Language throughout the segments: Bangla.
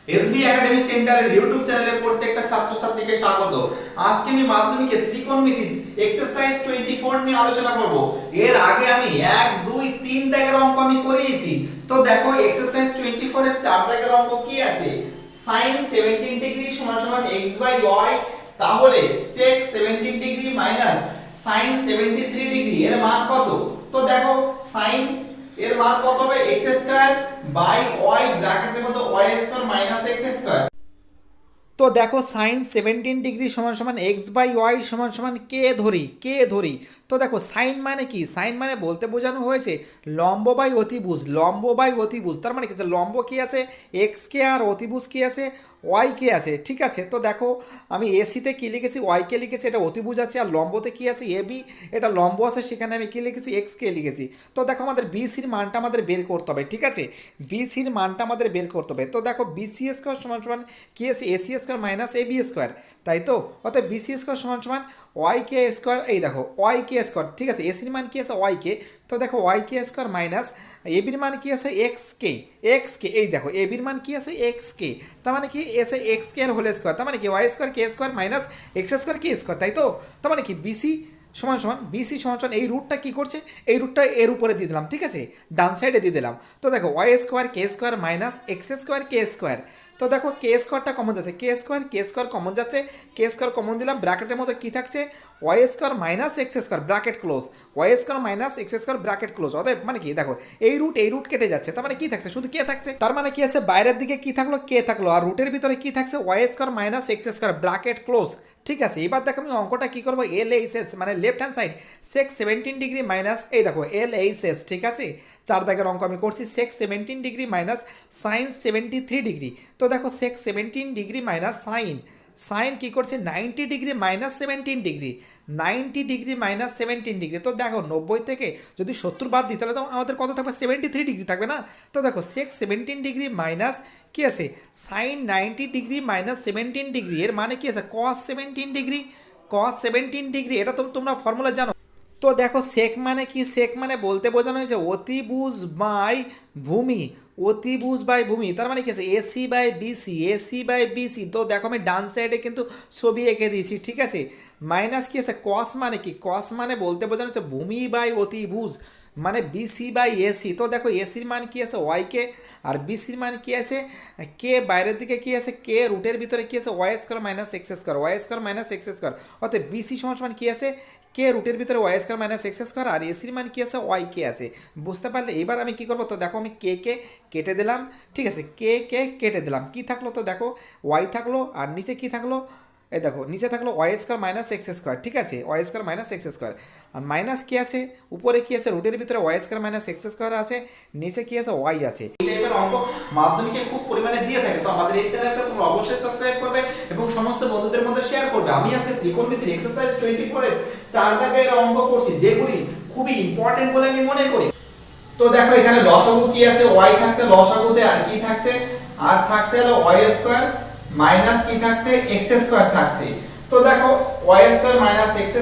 এসবি একাডেমিক সেন্টারের ইউটিউব চ্যানেলে প্রত্যেকটা ছাত্রছাত্রীকে স্বাগত। আজকে আমি মাধ্যমিকের ত্রিকোণমিতি এক্সারসাইজ 24 নিয়ে আলোচনা করব। এর আগে আমি 1 2 3 দাগের অঙ্ক আমি করিয়েছি। তো দেখো এক্সারসাইজ 24 এর 4 দাগের অঙ্ক কি আছে, sin 17 ডিগ্রি সমান সমান x বাই y, তাহলে sec 17 degree minus sin 73 degree এর মান কত। তো দেখো sin এর মান কত হবে, x স্কয়ার বাই y ব্র্যাকেটের মধ্যে y square minus x square. তো দেখো sin 17 ডিগ্রি সমান সমান x বাই y সমান সমান কে ধরি। তো দেখো সাইন মানে কি, সাইন মানে বলতে বোঝানো হয়েছে লম্ব বাই অতিভুজ। তার মানে কি, লম্ব কি আছে x কে আর অতিভুজ কি আছে y কে আছে, ঠিক আছে। তো দেখো আমি এসিতে কি লিখেছি y কে লিখেছি, এটা অতিভুজ আছে, আর লম্বতে কি আছে এ বি, এটা লম্ব আছে, সেখানে আমি কি লিখেছি x কে লিখেছি। তো দেখো আমাদের বিসির মানটা আমাদের বের করতে হবে, ঠিক আছে, বিসির মানটা আমাদের বের করতে হবে। তো দেখো বিসি স্কয়ার সমান সমান কি আছে AC square minus A B square, তাই তো। অর্থাৎ বিসি স্কয়ার সমান সমান ওয়াই কে স্কোয়ার, এই দেখো ওয়াই কে স্কোয়ার, ঠিক আছে, এসির মান কি আছে ওয়াই কে। তো দেখো ওয়াই কে স্কোয়ার মাইনাস এবির মান কি আছে এক্স কে, এই দেখো এবির মান কি আছে এক্স কে, তার মানে কি এসে এক্স কে এর হোল স্কোয়ার, তার মানে কি ওয়াই স্কোয়ার কে স্কোয়ার মাইনাস এক্স স্কোয়ার কে স্কোয়ার, তাই তো। তার মানে কি বিসি সমান সমান এই রুটটা কি করছে, এই রুটটা এর উপরে দিয়ে দিলাম, ঠিক আছে, ডান সাইডে দিয়ে দিলাম। তো দেখো ওয়াই স্কোয়ার কে স্কোয়ার মাইনাস এক্স স্কোয়ার কে স্কোয়ার। তো দেখো কে স্কোয়ারটা কমন যাচ্ছে, কে স্কোয়ার কমন যাচ্ছে, কে স্কোয়ার কমন দিলাম, ব্র্যাকেটের মধ্যে কি থাকছে y square minus x square bracket close, y square minus x square bracket close. অতএব মানে কি দেখো এই রুট কেটে যাচ্ছে, তার মানে কি থাকছে শুধু কে থাকছে, তার মানে কি আছে বাইরের দিকে কি থাকলো কে থাকলো, আর রুটের ভিতরে কি থাকছে y square minus x square bracket close, ঠিক আছে। এবার দেখো আমি অঙ্কটা কি করবো, এল এইচ এস মানে left hand side sec 17 degree minus, এই দেখো এল এইচ এস, ঠিক আছে, 4 দাগের অঙ্ক আমি করছি, সেক 17 ডিগ্রি মাইনাস সাইন 73 ডিগ্রি। তো দেখো সেক 17 ডিগ্রি মাইনাস সাইন কি করছে 90 degree minus 17 degree, 90 degree minus 17 degree. তো দেখো 90 থেকে যদি 70 বাদ দিই তাহলে তো আমাদের কত থাকবে 73 ডিগ্রি থাকবে না। তো দেখো সেক 17 ডিগ্রি মাইনাস কি আছে সাইন 90 ডিগ্রি মাইনাস 17 ডিগ্রি, এর মানে কি আছে কস 17 ডিগ্রি, এটা তো তোমরা ফর্মুলা জানো। তো দেখো সেক মানে কি, সেক মানে বলতে বোঝানো হয়েছে অতিভুজ বাই ভূমি, তার মানে কি আছে এসি বাই বিসি। তো দেখো আমি ডান সাইডে কিন্তু ছবি এঁকে দিয়েছি, ঠিক আছে। মাইনাস কি আছে কস মানে কি, কস মানে বলতে বোঝানো হচ্ছে ভূমি বাই অতিভুজ মানে বিসি বাই এসি। তো দেখো এসির মান কি আছে ওয়াই কে, আর বিসির মান কি আছে কে, বাইরের দিকে কি আছে কে, রুটের ভিতরে কি আছে Y square minus x square, অর্থাৎ বিসি সমান কি আছে কে, রুটের ভিতরে Y square minus x square, আর এসির মান কি আছে ওয়াই কে আছে, বুঝতে পারলে। এবার আমি কি করবো, তো দেখো আমি কে কেটে দিলাম, ঠিক আছে, কে কেটে দিলাম, কি থাকলো তো দেখো ওয়াই থাকলো, আর নিচে কি থাকলো, এই দেখো নিচে থাকলো Y square minus x square, ঠিক আছে, Y square minus x square, আর মাইনাস কি আছে উপরে কি আছে রুটের ভিতরে Y square minus x square আছে, নিচে কি আছে ওয়াই আছে। এই টাইপের অঙ্ক মাধ্যমিকে খুব পরিমাণে দিয়ে থাকে, তো আমাদের এই চ্যানেলটা তোমরা অবশ্যই সাবস্ক্রাইব করবে এবং সমস্ত বন্ধুদের মধ্যে শেয়ার করবে। আমি আজকে ত্রিকোণমিতির এক্সারসাইজ 24 এর 4 দাগের অঙ্ক করছি, যেগুলি খুবই ইম্পর্টেন্ট বলে আমি মনে করি। তো দেখো এখানে লসাগু কি আছে ওয়াই থাকছে, লসাগুতে আর কি থাকছে, আর থাকছে হলো ওয়াই স্কয়ার মাইনাস কি থাকছে এক্স স্কয়ার থাকছে। তো দেখো y square minus x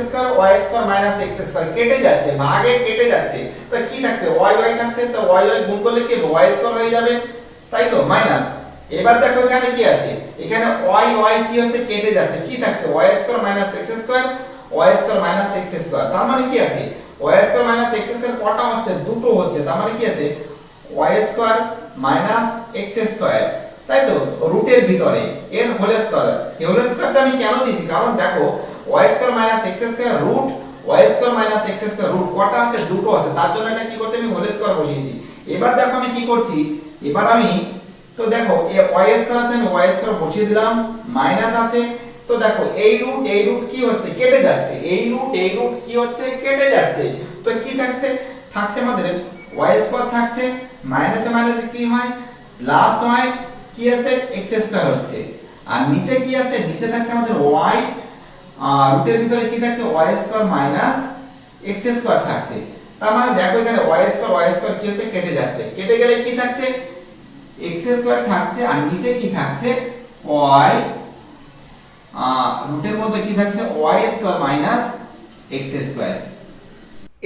square কেটে যাচ্ছে, ভাগে কেটে যাচ্ছে, তো কি থাকছে ওয়াই থাকছে, তো ওয়াই গুণ করলে কি ওয়াই স্কয়ার হয়ে যাবে, তাই তো, মাইনাস। এবার দেখো এখানে কি আছে, এখানে ওয়াই কি হচ্ছে কেটে যাচ্ছে, কি থাকছে y square minus x square, তার মানে কি আছে y square minus x square কটা হচ্ছে দুটো হচ্ছে, তার মানে কি আছে y square minus x square, তাই তো, রুটের ভিতরে এর হোল স্কয়ার। এই হোল স্কয়ারটা আমি কেন দিয়েছি, কারণ দেখো y square minus x square root y square minus x square root কটা আছে দুটো আছে, তার জন্য এটা কি করছি আমি হোল স্কয়ার বসিয়েছি। এবার দেখো আমি কি করছি, এবার আমি তো দেখো এই ওয়াই স্কয়ার আছে আমি ওয়াই স্কয়ার বসিয়ে দিলাম, মাইনাস আছে। তো দেখো এই রুট কি হচ্ছে কেটে যাচ্ছে, এই রুট কি হচ্ছে কেটে যাচ্ছে, তো কি থাকছে আমাদের ওয়াই স্কয়ার থাকছে, মাইনাসে মাইনাসে কি হয় প্লাস ওয়াই কি আছে এক্স স্কয়ার হচ্ছে, আর নিচে কি আছে নিচে থাকছে আমাদের ওয়াই, রুটের ভিতরে কি থাকছে y square minus x square থাকছে। তার মানে দেখো এখানে ওয়াই স্কয়ার কি হচ্ছে কেটে যাচ্ছে, কেটে গেলে কি থাকছে এক্স স্কয়ার থাকছে, আর নিচে কি থাকছে ওয়াই, রুটের মধ্যে কি থাকছে y square minus x square.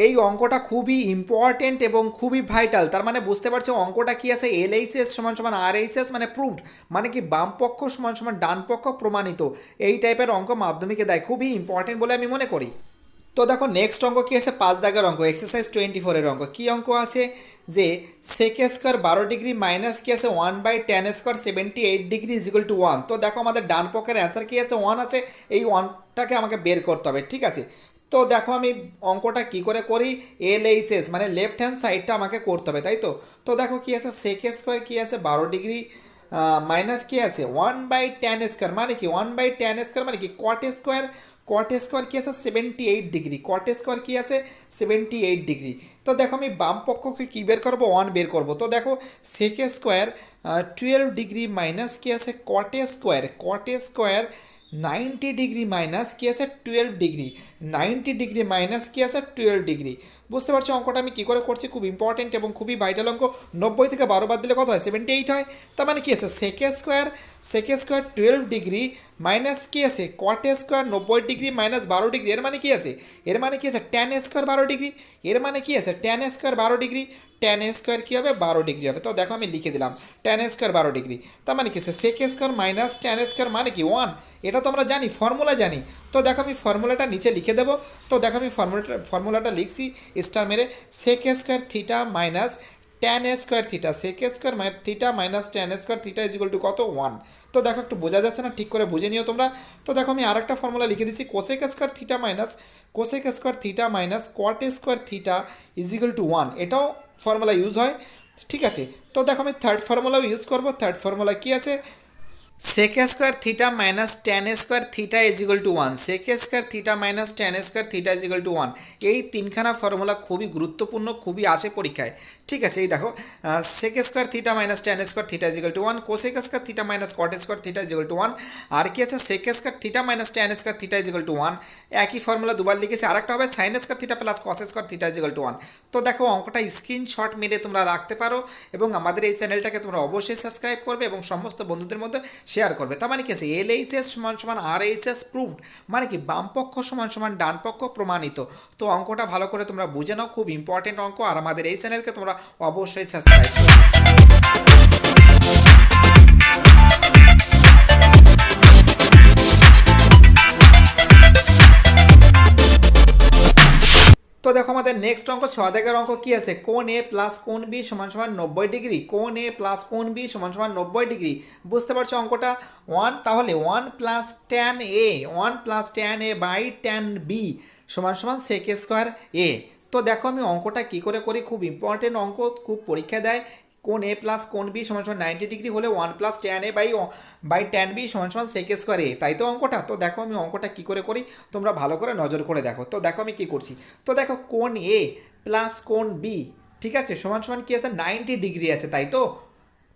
এই অঙ্কটা খুবই ইম্পর্টেন্ট এবং খুবই ভাইটাল। তার মানে বুঝতে পারছো অঙ্কটা কি আছে, LHS সমান সমান RHS মানে প্রুভড, মানে কি বাম পক্ষ সমান সমান ডান পক্ষ প্রমাণিত। এই টাইপের অঙ্ক মাধ্যমিকে দেয়, খুবই ইম্পর্টেন্ট বলে আমি মনে করি। তো দেখো নেক্সট অঙ্ক কি আছে, 5 দাগের অঙ্ক, এক্সারসাইজ 24 অঙ্ক। কি অঙ্ক আছে যে সেক স্কোয়ার 12 ডিগ্রি মাইনাস কি আছে 1/10² 78 ডিগ্রি ইজিক্যাল টু 1। তো দেখো আমাদের ডান পক্ষের অ্যান্সার কি আছে, 1 আছে। এই 1টাকে আমাকে বের করতে হবে, ঠিক আছে। তো দেখো আমি অঙ্কটা কি করে করি, LHS মানে লেফট হ্যান্ড সাইডটা আমাকে করতে হবে, তাই তো। তো দেখো কি আছে, সেক স্কোয়ার কি আছে 12 ডিগ্রি মাইনাস কি আছে 1/10² মানে কি 1/10² মানে কি কট স্কোয়ার কি আছে 78 ডিগ্রি, কট স্কোয়ার কি আছে 78 ডিগ্রি। তো দেখো আমি বাম পক্ষকে কী বের করবো, 1 বের করবো। তো দেখো সেক স্কোয়ার 12 ডিগ্রি মাইনাস কি আছে কট স্কোয়ার 90 ডিগ্রি মাইনাস কি আছে 12 ডিগ্রি, 90 ডিগ্রি মাইনাস কি আছে 12 ডিগ্রি। বুঝতে পারছো অঙ্কটা আমি কী করে করছি, খুব ইম্পর্টেন্ট এবং খুবই ভাইটাল অঙ্ক। 90 থেকে 12 বাদ দিলে কত হয়, 78 হয়। তার মানে কি আছে সেক স্কোয়ার 12 ডিগ্রি মাইনাস কি আছে কট স্কোয়ার 90 ডিগ্রি মাইনাস 12 ডিগ্রি। এর মানে কি আছে, ট্যান স্কোয়ার 12 ডিগ্রি। এর মানে কি আছে tan square 12 degree, tan square কী হবে 12 ডিগ্রি হবে। তো দেখো আমি লিখে দিলাম ট্যান স্কোয়ার 12 ডিগ্রি। তার মানে কি আছে sec square minus tan square মানে কি 1। এটা তো আমরা জানি, ফর্মুলা জানি। তো দেখো আমি ফর্মুলাটা নিচে লিখে দেবো। তো দেখো আমি ফর্মুলাটা লিখছি স্টার মেরে, sec square theta minus tan square theta, sec square theta minus tan square theta equal to কত 1। তো দেখো একটু বোঝা যাচ্ছে না, ঠিক করে বুঝে নিও তোমরা। তো দেখো আমি আরেকটা ফর্মুলা লিখে দিচ্ছি, cosec square theta minus cot square theta equal to 1। এটাও ফর্মুলা ইউজ হয়, ঠিক আছে। তো দেখো আমি থার্ড ফর্মুলাও ইউজ করবো। থার্ড ফর্মুলা কি আছে, sec square theta minus tan square theta equal to 1, sec square theta minus tan square theta equal to 1। এই তিনখানা ফর্মুলা খুবই গুরুত্বপূর্ণ, খুবই আসে পরীক্ষায়, ঠিক আছে। এই দেখো sec square theta minus tan square theta equal to 1, cosec square theta minus cot square theta equal to 1। আর কি আছে sec square theta minus tan square theta equal to 1। একই ফর্মুলা দুবার লিখেছি। আরেকটা হবে sine square theta plus cos square theta equal to 1। তো দেখো অঙ্কটা স্ক্রিনশট মেরে তোমরা রাখতে পারো এবং আমাদের এই চ্যানেলটাকে তোমরা অবশ্যই সাবস্ক্রাইব করবে এবং সমস্ত বন্ধুদের মধ্যে শেয়ার করবে। তার মানে কি আছে LHS সমান সমান RHS প্রুভড, মানে কি বাম পক্ষ সমান সমান ডান পক্ষ প্রমাণিত। তো অঙ্কটা ভালো করে তোমরা বুঝে নাও, খুব ইম্পর্টেন্ট অঙ্ক। আর আমাদের এই চ্যানেলকে তোমরা অবশ্যই সাবস্ক্রাইব করো। তো দেখো আমাদের নেক্সট অঙ্ক 6 দাগের অঙ্ক কি আছে, কোণ এ প্লাস কোণ বি সমান সমান 90 ডিগ্রি, কোণ এ প্লাস কোণ বি সমান সমান 90 ডিগ্রি। বুঝতে পারছো অঙ্কটা 1, তাহলে 1 plus tan A by tan B সমান সমান সেক স্কোয়ার এ। তো দেখো আমি অঙ্কটা কী করে করি, খুব ইম্পর্টেন্ট অঙ্ক, খুব পরীক্ষা দেয়। কোণ এ প্লাস কোণ বি সমান সমান 90 ডিগ্রি হলে 1 plus tan A by tan B সমান সমান সেক স্কোয়ার এ, তাই তো অঙ্কটা। তো দেখো আমি অঙ্কটা কী করে করি, তোমরা ভালো করে নজর করে দেখো। তো দেখো আমি কী করছি, তো দেখো কোণ এ প্লাস কোণ বি, ঠিক আছে, সমান সমান কী আছে 90 ডিগ্রি আছে, তাই তো।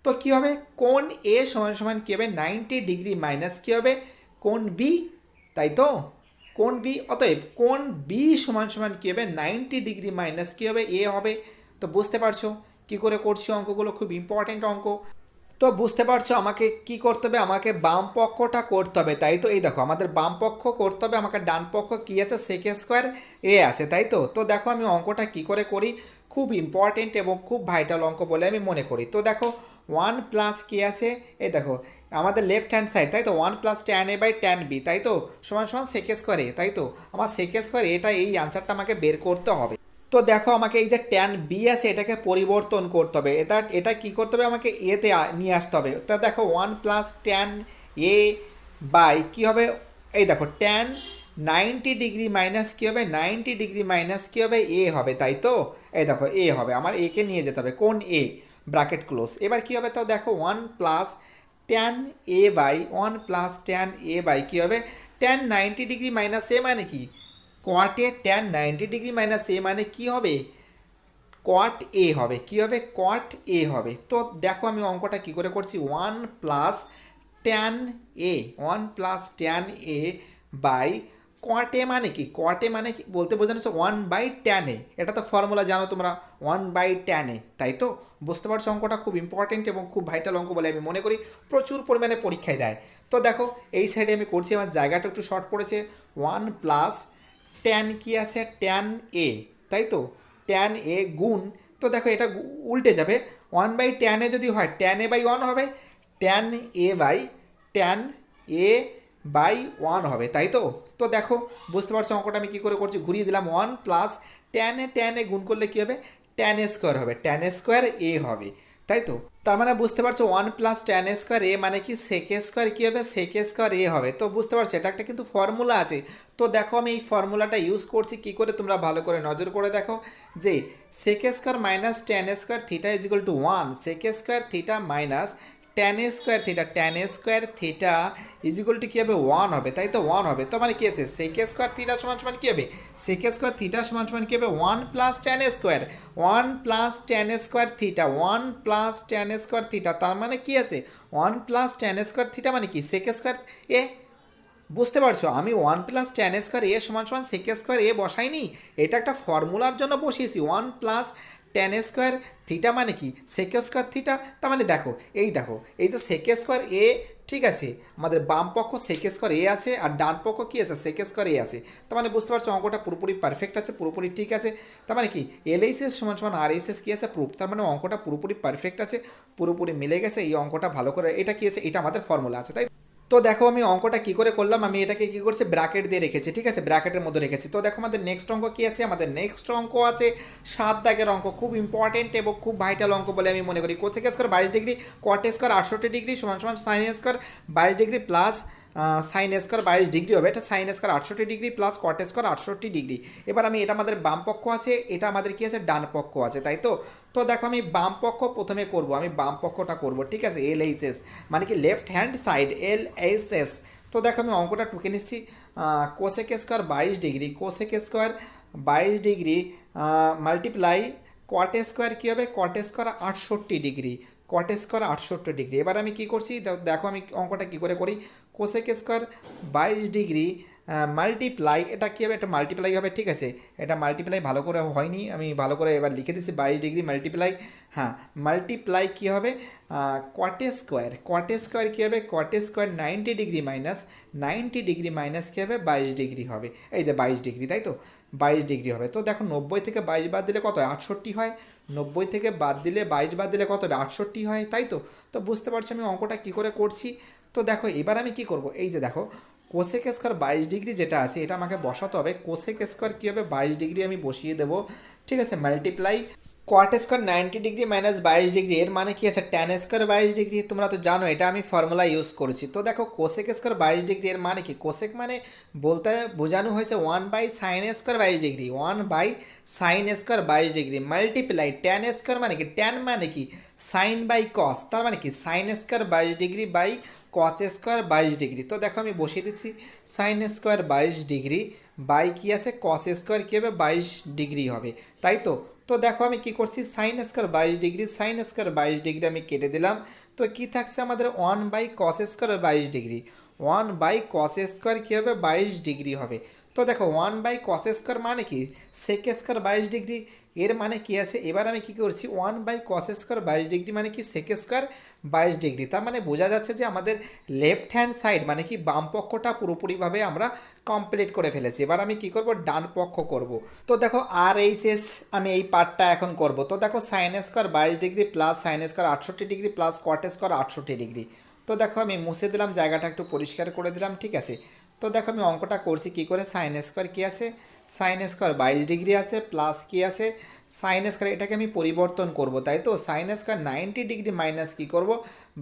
তো কী হবে, কোণ এ সমান সমান কী হবে 90 ডিগ্রি মাইনাস কী হবে কোণ বি, তাই তো। কোণ বি, অতএব কোণ বি সমান সমান কী হবে 90 ডিগ্রি মাইনাস কী হবে এ হবে। তো বুঝতে পারছো কী করে করছি অঙ্কগুলো, খুব ইম্পর্টেন্ট অঙ্ক। তো বুঝতে পারছো আমাকে কি করতে হবে, আমাকে বাম পক্ষটা করতে হবে, তাই তো। এই দেখো আমাদের বাম পক্ষ করতে হবে, আমাকে ডান পক্ষ কী আছে সেক স্কোয়ার এ আছে, তাই তো। তো দেখো আমি অঙ্কটা কি করে করি, খুব ইম্পর্টেন্ট এবং খুব ভাইটাল অঙ্ক বলে আমি মনে করি। তো দেখো 1 প্লাস কি আছে, এই দেখো আমাদের লেফট হ্যান্ড সাইড, তাই তো, 1 plus tan A by tan B, তাই তো, সমান সমান সেক স্কোয়ার এ, তাই তো। আমার সেক স্কোয়ার এটা, এই আনসারটা আমাকে বের করতে হবে। তো দেখো আমাকে এই যে ট্যান বি আছে এটাকে পরিবর্তন করতে হবে, এটা কি করতে হবে, আমাকে এতে নিয়ে আসতে হবে। তা দেখো 1 প্লাস ট্যান এ বাই কী হবে, এই দেখো ট্যান 90 ডিগ্রি মাইনাস কী হবে 90 ডিগ্রি মাইনাস কী হবে এ হবে, তাই তো। এই দেখো এ হবে, আমার একে নিয়ে যেতে হবে, কোন এ, ব্র্যাকেট ক্লোজ। এবার কী হবে, তো দেখো 1 plus tan A by 1 plus tan A by কী হবে ট্যান 90 ডিগ্রি মাইনাস এ মানে কি cot A, tan 90 degree minus A মানে কি হবে কট এ হবে, কি হবে কট এ হবে। তো দেখো আমি অঙ্কটা কি করে করছি, 1 plus tan A by cot A মানে কি, কট এ মানে কি বলতে বোঝানো 1/tan এ, এটা তো ফর্মুলা জানো তোমরা 1/tan এ, তাই তো। বুঝতে পারছো অঙ্কটা খুব ইম্পর্টেন্ট এবং খুব ভাইটাল অঙ্ক বলে আমি মনে করি, প্রচুর পরিমাণে পরীক্ষায় দেয়। তো দেখো এই সাইডে আমি করছি, আমার জায়গাটা একটু শর্ট পড়েছে। 1 প্লাস ট্যান কি আছে ট্যান এ, তাই তো ট্যান এ গুণ, তো দেখো এটা উল্টে যাবে, 1/tan এ যদি হয় tan a/1 হবে, ট্যান এ বাই 1 হবে, তাই তো। তো দেখো বুঝতে পারছো অঙ্কটা আমি কী করে করছি, ঘুরিয়ে দিলাম 1 প্লাস ট্যান এ গুণ করলে কী হবে, ট্যান এ স্কোয়ার হবে, ট্যান এ স্কোয়ার এ হবে, তাই তো। তার মানে বুঝতে পারছো 1 প্লাস ট্যান এ স্কোয়ার এ মানে কি সেক স্কোয়ার কী হবে, সেক স্কোয়ার এ হবে। তো বুঝতে পারছো এটা একটা কিন্তু ফর্মুলা আছে। তো দেখো আমি এই ফর্মুলাটা ইউজ করছি কী করে, তোমরা ভালো করে নজর করে দেখো যে sec square minus tan square theta is equal to 1, sec square theta minus tan square theta is equal to কী হবে 1 হবে, তাই তো 1 হবে। তো মানে কী আছে সেক স্কোয়ার থিটা সমান সমান কী হবে, সেক স্কোয়ার থিটা সমান সমান কী হবে 1 plus tan square, 1 plus tan square theta, 1 plus tan square theta, তার মানে কী আছে 1 প্লাস ট্যান স্কোয়ার থিটা মানে কি সেক স্কোয়ার এ। বুঝতে পারছো আমি 1 প্লাস ট্যান স্কোয়ার এ সমান সমান সেক স্কোয়ার এ বসাইনি, এটা একটা ফর্মুলার জন্য বসিয়েছি। 1 প্লাস ট্যান স্কোয়ার থিটা মানে কি সেক স্কোয়ার থিটা, তার মানে দেখো এই যে সেক স্কোয়ার এ, ঠিক আছে, আমাদের বাম পক্ষ সেক স্কোয়ার এ আছে আর ডান পক্ষ কী আছে সেক স্কোয়ার এ আছে। তার মানে বুঝতে পারছো অঙ্কটা পুরোপুরি পারফেক্ট আছে, পুরোপুরি ঠিক আছে। তার মানে কি LHS সমান সমান RHS কী আছে প্রুফ, তার মানে অঙ্কটা পুরোপুরি পারফেক্ট আছে, পুরোপুরি মিলে গেছে। এই অঙ্কটা ভালো করে, এটা কী আছে, এটা আমাদের ফর্মুলা আছে, তাই। তো দেখো আমি অঙ্কটা কী করে করলাম, আমি এটাকে কী করছি ব্র্যাকেট দিয়ে রেখেছি, ঠিক আছে, ব্র্যাকেটের মধ্যে রেখেছি। তো দেখো আমাদের নেক্সট অঙ্ক কী আছে, আমাদের নেক্সট অঙ্ক আছে 7 দাগের অঙ্ক, খুব ইম্পর্টেন্ট এবং খুব ভাইটাল অঙ্ক বলে আমি মনে করি। Cosec square 22 degree cot square 68 degree সমান সমান sign square 22 degree plus sign square 22 degree হবে, এটা sine square 68 degree plus cot square 68 degree. এবার আমি এটা আমাদের বাম পক্ষ আছে, এটা আমাদের কি আছে ডান পক্ষ আছে, তাই তো। তো দেখো আমি বাম পক্ষ প্রথমে করব, আমি বাম পক্ষটা করব, ঠিক আছে, LHS মানে কি লেফট হ্যান্ড সাইড LHS। তো দেখো আমি অঙ্কটা টুকে নিচ্ছি, cosec square 22 degree, cosec square 22 degree multiply cot square কী হবে, cot square 68 degree, cot square 68 degree. এবার আমি কী করছি দেখো আমি অঙ্কটা কী করে করি, কোসেক স্কোয়ার 22 ডিগ্রি মাল্টিপ্লাই, এটা কী হবে, এটা মাল্টিপ্লাই হবে, ঠিক আছে, এটা মাল্টিপ্লাই ভালো করে হয়নি, আমি ভালো করে এবার লিখে দিচ্ছি 22 ডিগ্রি মাল্টিপ্লাই, হ্যাঁ মাল্টিপ্লাই কী হবে কট স্কোয়ার কী হবে, cot square 90 degree minus 90 degree minus কী হবে 22 ডিগ্রি হবে, এই যে 22 ডিগ্রি, তাই তো 22 ডিগ্রি হবে। তো দেখো 90 থেকে 22 বাদ দিলে কত হয় 68 হয়, 90 থেকে বাদ দিলে 22 বাদ দিলে কত হবে 68 হয়, তাই তো। তো বুঝতে পারছি আমি অঙ্কটা কী করে করছি। তো দেখো এবার আমি কি করব, এই যে দেখো কোসেক স্কোয়ার 22 ডিগ্রি যেটা আছে এটা আমাকে বসাতে হবে, কোসেক স্কোয়ার কী হবে 22 ডিগ্রি আমি বসিয়ে দেবো, ঠিক আছে, multiply কোয়াট square 90 degree minus 22 degree, এর মানে কি আছে ট্যান স্কোয়ার 22 ডিগ্রি, তোমরা তো জানো এটা আমি ফর্মুলা ইউজ করেছি। তো দেখো কোসেক স্কোয়ার 22 ডিগ্রি এর মানে কি, কোসেক মানে বলতে বোঝানো হয়েছে 1/sin square 22 degree, 1/sin square 22 degree multiply tan square মানে কি, ট্যান মানে কি সাইন বাই কস, তার মানে কি sine square 22 degree by cos square 22 degree. তো দেখো আমি বসিয়ে দিচ্ছি সাইন স্কোয়ার 22 ডিগ্রি বাই কী আছে কস স্কোয়ার কী হবে 22 ডিগ্রি হবে, তাই তো। তো দেখো আমি কি করছি sign square 22 degree, sign square 22 degree আমি কেটে দিলাম। তো কি থাকছে আমাদের 1/cos square 22 degree, 1/cos square কী হবে 22 ডিগ্রি হবে। তো দেখো 1/cos স্কোয়ার মানে কি সেক স্কোয়ার 22 ডিগ্রি, এর মানে কি আছে, এবার আমি কি করছি 1/cos স্কোয়ার 22 ডিগ্রি মানে কি সেক স্কোয়ার 22 ডিগ্রি। তার মানে বোঝা যাচ্ছে যে আমাদের লেফট হ্যান্ড সাইড মানে কি বাম পক্ষটা পুরোপুরিভাবে আমরা কমপ্লিট করে ফেলেছি। এবার আমি কি করব ডান পক্ষ করব। তো দেখো RHS আমি এই পার্টটা এখন করব। তো দেখো sign square 22 degree plus sine square 68 degree plus cot square 68 degree. তো দেখো আমি মুছে দিলাম, জায়গাটা একটু পরিষ্কার করে দিলাম, ঠিক আছে। তো দেখো আমি অঙ্কটা করছি কি করে, সাইন স্কোয়ার কী আছে সাইন স্কোয়ার 22 ডিগ্রি আছে প্লাস কী আছে সাইন স্কোয়ার, এটাকে আমি পরিবর্তন করব, তাই তো সাইন স্কোয়ার 90 ডিগ্রি মাইনাস কী করব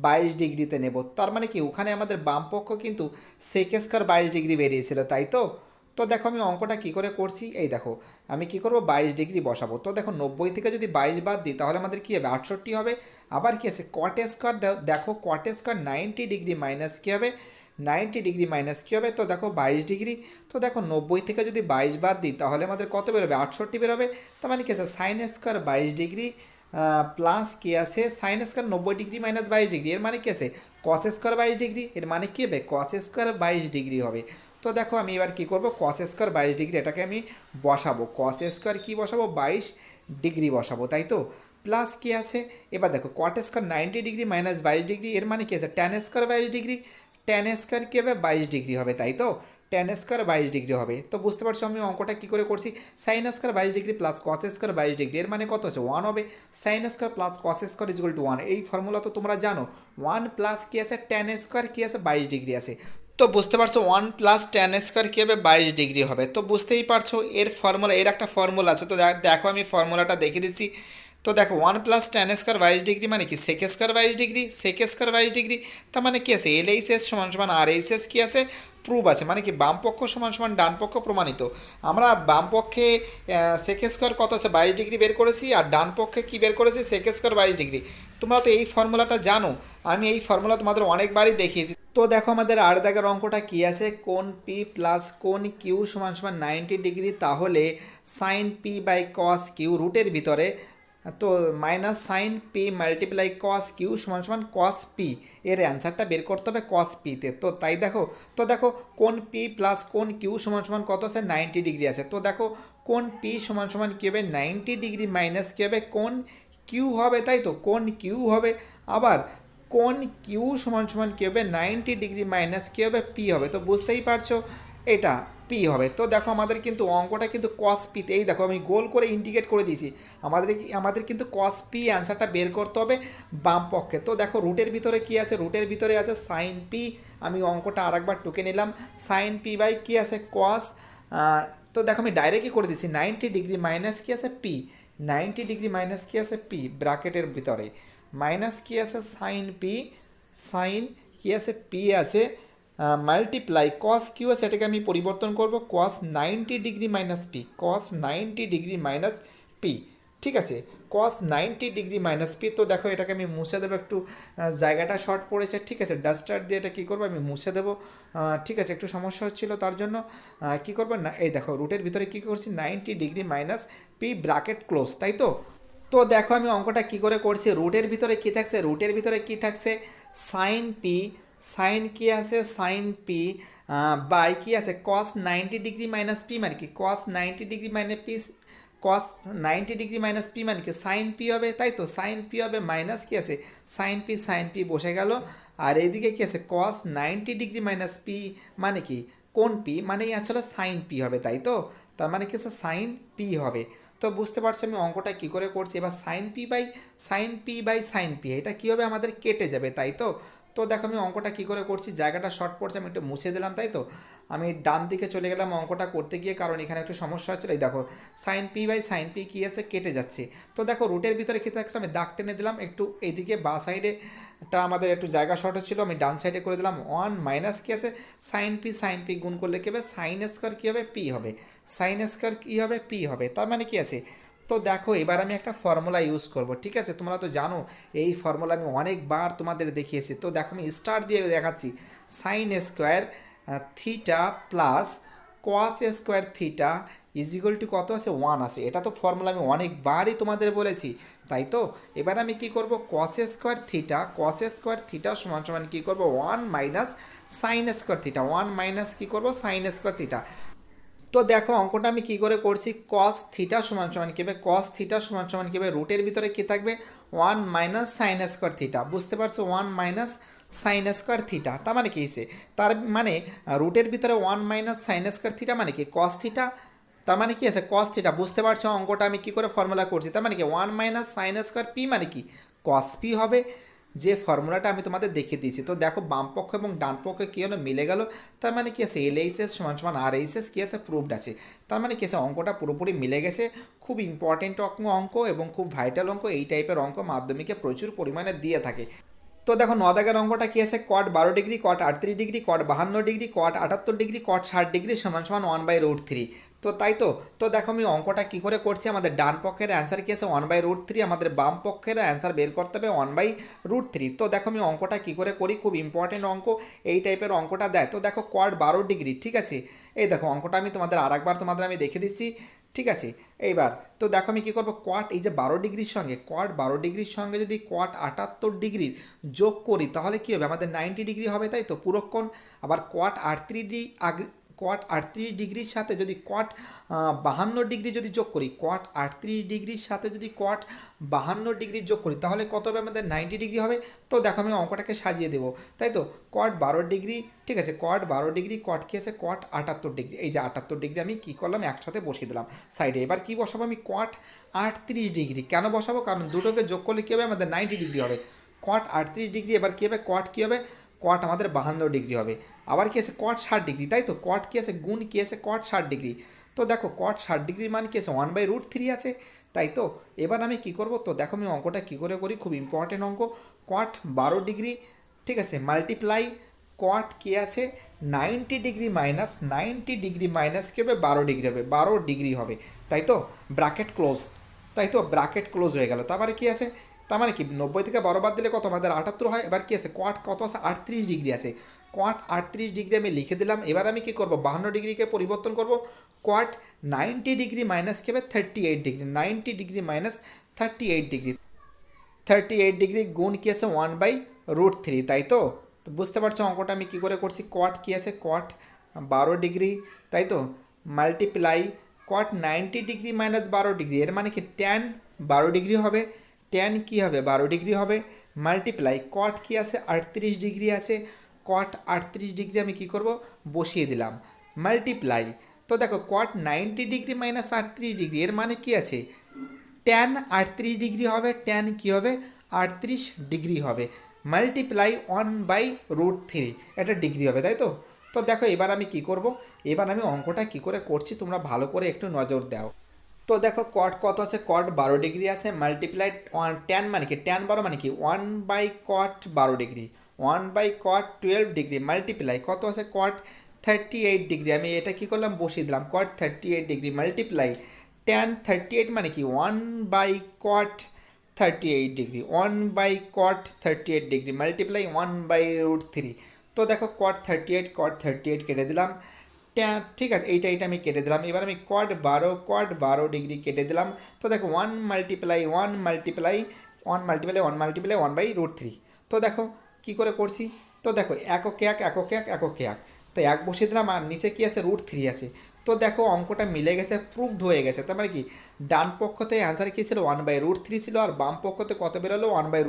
22 ডিগ্রিতে নেব। তার মানে কি ওখানে আমাদের বাম পক্ষ কিন্তু সেক স্কোয়ার 22 ডিগ্রি বেরিয়েছিল, তাই তো। তো দেখো আমি অঙ্কটা কী করে করছি, এই দেখো আমি কি করব 22 ডিগ্রি বসাবো। তো দেখো 90 থেকে যদি 22 বাদ দিই তাহলে আমাদের কী হবে 68 হবে। আবার কী আছে কট স্কোয়ার, দেখো কট স্কোয়ার 90 ডিগ্রি মাইনাস কী হবে 90 ডিগ্রি মাইনাস কী হবে, তো দেখো 22 ডিগ্রি। তো দেখো 90 থেকে যদি 22 বাদ দিই তাহলে আমাদের কত বেরোবে 68 বেরোবে। তার মানে কি আছে সাইন স্কোয়ার 22 ডিগ্রি প্লাস কী আছে sine square 90 degree minus 22 degree, এর মানে কী আছে কস স্কোয়ার 22 ডিগ্রি, এর মানে কী হবে কস স্কোয়ার 22 ডিগ্রি হবে। তো দেখো আমি এবার কী করব কস স্কোয়ার 22 ডিগ্রি এটাকে আমি বসাবো, কস স্কোয়ার কী বসাবো 22 ডিগ্রি বসাবো, তাই তো। প্লাস কী আছে এবার দেখো cot square 90 degree minus 22 degree, এর মানে কী আছে tan square 22 degree, tan square কী হবে 22 ডিগ্রি হবে, তাই তো। টেন স্কোয়ার 22 ডিগ্রি হবে। তো বুঝতে পারছো আমি অঙ্কটা কী করে করছি, sign square 22 degree plus cos square 22 degree, এর মানে কত আছে 1 হবে। Sine square plus cos square is equal to 1, এই ফর্মুলা তো তোমরা জানো। 1 প্লাস কী আছে টেন স্কোয়ার কী আছে 22 ডিগ্রি আছে। তো বুঝতে পারছো 1 প্লাস টেন স্কোয়ার কী হবে 22 ডিগ্রি হবে। তো বুঝতেই পারছো এর ফর্মুলা, এর একটা ফর্মুলা আছে। তো দেখো আমি ফর্মুলাটা দেখে দিচ্ছি। তো দেখো 1 প্লাস টেন স্কোয়ার 22 ডিগ্রি মানে কি sec square 22 degree, sec square 22 degree, তার মানে কি আছে LHS সমান সমান RHS কী আছে প্রুভ আছে, মানে কি বাম পক্ষ সমান সমান ডান পক্ষ প্রমাণিত। আমরা বাম পক্ষে সেক স্কোয়ার কত আছে 22 ডিগ্রি বের করেছি, আর ডান পক্ষে কি বের করেছি সেক স্কোয়ার 22 ডিগ্রি। তোমরা তো এই ফর্মুলাটা জানো, আমি এই ফর্মুলা তোমাদের অনেকবারই দেখিয়েছি। তো দেখো আমাদের 8 দাগের অঙ্কটা কী আছে, কোণ পি প্লাস কোণ কিউ সমান সমান 90 ডিগ্রি, তাহলে sine P by cos Q রুটের ভিতরে, তো minus sine P multiply cos Q সমান সমান কস পি, এর অ্যান্সারটা বের করতে হবে কস পিতে। তো তাই দেখো, তো দেখো কোণ পি প্লাস কোণ কিউ সমান সমান কত আছে 90 ডিগ্রি আছে। তো দেখো কোণ পি সমান সমান কী হবে 90 ডিগ্রি মাইনাস কী হবে কোণ কিউ হবে, তাই তো কোণ কিউ হবে। আবার কোণ কিউ সমান সমান কী হবে 90 ডিগ্রি মাইনাস কী হবে পি হবে। তো বুঝতেই পারছো এটা পি হবে। তো দেখো আমাদের কিন্তু অঙ্কটা কিন্তু কস পিতে, এই দেখো আমি গোল করে ইন্ডিকেট করে দিয়েছি, আমাদের কিন্তু কস পি অ্যান্সারটা বের করতে হবে বাম পক্ষে। তো দেখো রুটের ভিতরে কি আছে, রুটের ভিতরে আছে সাইন পি, আমি অঙ্কটা আরেকবার টুকে নিলাম, সাইন পি বাই কী আছে কস, তো দেখো আমি ডাইরেক্টই করে দিচ্ছি 90 ডিগ্রি মাইনাস কী আছে পি, 90 ডিগ্রি মাইনাস কী আছে পি ব্র্যাকেটের ভিতরে, মাইনাস কী আছে সাইন পি, সাইন কী আছে পি আছে মাল্টিপ্লাই কস কিউ আছে, এটাকে আমি পরিবর্তন করব কস 90 ডিগ্রি মাইনাস পি, কস 90 ডিগ্রি মাইনাস পি, ঠিক আছে কস 90 ডিগ্রি মাইনাস পি। তো দেখো এটাকে আমি মুছে দেবো, একটু জায়গাটা শর্ট পড়েছে, ঠিক আছে ডাস্টার দিয়ে এটা কী করবো আমি মুছে দেবো, ঠিক আছে একটু সমস্যা হচ্ছিলো তার জন্য কী করবো না, এই দেখো রুটের ভিতরে কী করছি 90 degree minus P bracket close, তাই তো। তো দেখো আমি অঙ্কটা কী করে করছি, রুটের ভিতরে কী থাকছে, রুটের ভিতরে কী থাকছে সাইন পি, সাইন কি আছে সাইন পি বাই কি আছে কস 90 ডিগ্রি মাইনাস পি মানে কি কস 90 ডিগ্রি মাইনাস পি, কস 90 ডিগ্রি মাইনাস পি মানে কি সাইন পি হবে, তাই তো সাইন পি হবে মাইনাস কি আছে সাইন পি বসে গেল, আর এইদিকে কি আছে কস 90 ডিগ্রি মাইনাস পি মানে কি কোন পি মানে আসলে সাইন পি হবে, তাই তো তার মানে কি আছে সাইন পি হবে। তো বুঝতে পারছো আমি অঙ্কটা কী করে করছি, এবার sine P by sine P এটা কী হবে আমাদের কেটে যাবে, তাই তো। তো দেখো আমি অঙ্কটা কী করে করছি, জায়গাটা শর্ট পড়ছে আমি একটু মুছে দিলাম, তাই তো আমি ডান দিকে চলে গেলাম অঙ্কটা করতে গিয়ে, কারণ এখানে একটু সমস্যা হচ্ছিলো। এই দেখো sine P by sine P কী আছে কেটে যাচ্ছে। তো দেখো রুটের ভিতরে কী থাকছে আমি দাগ টেনে দিলাম, একটু এইদিকে বা সাইডেটা আমাদের একটু জায়গা শর্ট হচ্ছিলো, আমি ডান সাইডে করে দিলাম 1 মাইনাস কী আছে সাইন পি গুণ করলে কী হবে সাইন স্কোয়ার কী হবে পি হবে, সাইন স্কোয়ার কী হবে পি হবে, তার মানে কি আছে। তো দেখো এবার আমি একটা ফর্মুলা ইউজ করব, ঠিক আছে তোমরা তো জানো এই ফর্মুলা আমি অনেকবার তোমাদের দেখিয়েছি। তো দেখো আমি স্টার দিয়ে দেখাচ্ছি, sign square theta plus cos square theta is equal two কত আছে 1 আছে, এটা তো ফর্মুলা আমি অনেকবারই তোমাদের বলেছি, তাই তো। এবার আমি কি করব কস স্কোয়ার থিটা সমান সমান কী করবো 1 minus sine square theta, 1 minus কী করবো সাইন স্কোয়ার থিটা। তো দেখো অঙ্কটা আমি কী করে করছি, কস থিটা সমান সমান কী হবে কস থিটা সমান সমান কী হবে রুটের ভিতরে কী থাকবে 1 মাইনাস সাইন স্কোয়ার থিটা, বুঝতে পারছো 1 মাইনাস সাইন স্কোয়ার থিটা, তার মানে কী হয়েছে তার মানে রুটের ভিতরে 1 মাইনাস সাইন স্কোয়ার থিটা মানে কি কস থিটা, তার মানে কি আছে কস থিটা, বুঝতে পারছো অঙ্কটা আমি কী করে ফর্মুলা করছি, তার মানে কি 1 মাইনাস সাইন স্কোয়ার পি মানে কি কস পি হবে, যে ফর্মুলাটা আমি তোমাদের দেখিয়ে দিয়েছি। তো দেখো বাম পক্ষ এবং ডান পক্ষে কী হলো মিলে গেল, তার মানে কি আছে LHS সমান সমান RHS কী আছে প্রুভড আছে, তার মানে কি আছে অঙ্কটা পুরোপুরি মিলে গেছে। খুব ইম্পর্টেন্ট অঙ্ক এবং খুব ভাইটাল অঙ্ক, এই টাইপের অঙ্ক মাধ্যমিকে প্রচুর পরিমাণে দিয়ে থাকে। তো দেখো 9 দাগের অঙ্কটা কী আছে কট 12 ডিগ্রি কট 38 ডিগ্রি কট 52 ডিগ্রি কট 78 ডিগ্রি কট 60 ডিগ্রি সমান সমান 1/√3। তো তাই তো। তো দেখো আমি অঙ্কটা কী করে করছি, আমাদের ডান পক্ষের অ্যান্সার কী আছে 1/√3, আমাদের বাম পক্ষের অ্যান্সার বের করতে হবে 1/√3। তো দেখো আমি অঙ্কটা কী করে করি, খুব ইম্পর্টেন্ট অঙ্ক, এই টাইপের অঙ্কটা দেয়। তো দেখো কট 12 ডিগ্রি, ঠিক আছে এই দেখো অঙ্কটা আমি তোমাদের আরেকবার আমি দেখে দিচ্ছি, ঠিক আছে। এইবার তো দেখো আমি কী করবো কট এই যে 12 ডিগ্রির সঙ্গে কট 12 ডিগ্রির সঙ্গে যদি কট 78 ডিগ্রির যোগ করি তাহলে কী হবে আমাদের 90 ডিগ্রি হবে, তাই তো পুরোক্ষণ। আবার কট 38 ডিগ্রি কট 38 ডিগ্রির সাথে যদি কট 52 ডিগ্রি যদি যোগ করি, কট 38 ডিগ্রির সাথে যদি কট 52 ডিগ্রি যোগ করি তাহলে কত হবে আমাদের 90 ডিগ্রি হবে। তো দেখো আমি অঙ্কটাকে সাজিয়ে দেবো, তাই তো কট 12 ডিগ্রি, ঠিক আছে, কট 12 ডিগ্রি, কট কি আছে কট 78 ডিগ্রি, এই যে 78 ডিগ্রি আমি কী করলাম একসাথে বসিয়ে দিলাম সাইডে। এবার কি বসাবো আমি কট 38 ডিগ্রি, কেন বসাবো কারণ দুটোকে যোগ করলে কী হবে আমাদের 90 ডিগ্রি হবে। কট 38 ডিগ্রি, এবার কী হবে কট কী হবে কট আমাদের 52 ডিগ্রি হবে। আবার কি আছে কট 60 ডিগ্রি, তাই তো কট কি আছে গুণ কি আছে কট 60 ডিগ্রি। তো দেখো কট 60 ডিগ্রির মান কি আছে 1/√3 আছে, তাই তো। এবার আমি কি করব, তো দেখো আমি অঙ্কটা কী করে করি, খুব ইম্পর্টেন্ট অঙ্ক। কট 12 ডিগ্রি, ঠিক আছে, মাল্টিপ্লাই কট কি আছে 90 ডিগ্রি মাইনাস 90 ডিগ্রি মাইনাস কী হবে 12 ডিগ্রি হবে, 12 ডিগ্রি হবে, তাই তো, ব্র্যাকেট ক্লোজ, তাই তো, ব্র্যাকেট ক্লোজ হয়ে গেল। তারপরে কি আছে, তার মানে কি 90 থেকে 12 বাদ দিলে কত আমাদের 78 হয়। এবার কি আছে কট কত আছে 38 ডিগ্রি আছে, কট 38 ডিগ্রি আমি লিখে দিলাম। এবার আমি কি করব 52 ডিগ্রিকে পরিবর্তন করব, কট 90 ডিগ্রি মাইনাস কি হবে 38 degree, 90 degree minus 38 degree, 38 degree গুণ কি আছে 1/√3, তাই তো। তো বুঝতে পারছো অঙ্কটা আমি কী করে করছি, কট কি আছে কট 12 ডিগ্রি, তাই তো, মাল্টিপ্লাই কট 90 ডিগ্রি মাইনাস 12 ডিগ্রি, এর মানে কি ট্যান 12 ডিগ্রি হবে, ট্যান কী হবে 12 ডিগ্রি হবে, মাল্টিপ্লাই কট কি আছে 38 ডিগ্রি আছে, কট 38 ডিগ্রি আমি কি করব বসিয়ে দিলাম, মাল্টিপ্লাই। তো দেখো কট 90 ডিগ্রি মাইনাস 38 ডিগ্রি, এর মানে কি আছে ট্যান 38 ডিগ্রি হবে, ট্যান কী হবে 38 ডিগ্রি হবে, মাল্টিপ্লাই 1/√3, এটা ডিগ্রি হবে, তাই তো। তো দেখো এবার আমি কি করব, এবার আমি অঙ্কটা কি করে করছি তোমরা ভালো করে একটু নজর দাও। তো দেখো কট কত আছে কট 12 ডিগ্রি আছে, মাল্টিপ্লাই ট্যান মানে কি ট্যান 12 মানে কি 1/কট 12 ডিগ্রি, 1/কট 12 ডিগ্রি, মাল্টিপ্লাই কত আছে কট 38 ডিগ্রি, আমি এটা কি করলাম বসিয়ে দিলাম কট 38 ডিগ্রি, মাল্টিপ্লাই ট্যান 38 মানে কি 1/কট 38 ডিগ্রি, 1/কট 38 ডিগ্রি, মাল্টিপ্লাই 1/√3। তো দেখো কট 38 কেটে দিলাম, ট্যান, ঠিক আছে, এইটা আমি কেটে দিলাম। এবার আমি কট 12 ডিগ্রি কেটে দিলাম। তো দেখো 1/1/1/1/1/1/3। তো দেখো কী করে করছি, তো দেখো একক এক, তো এক বসিয়ে দিলাম আর নিচে কি আছে √3 আছে। তো দেখো অঙ্কটা মিলে গেছে, প্রুভড হয়ে গেছে। তার মানে কি ডান পক্ষতে অ্যান্সার কী ছিল 1/√3 ছিল, আর বাম পক্ষতে কত বেরোলো 1/√3।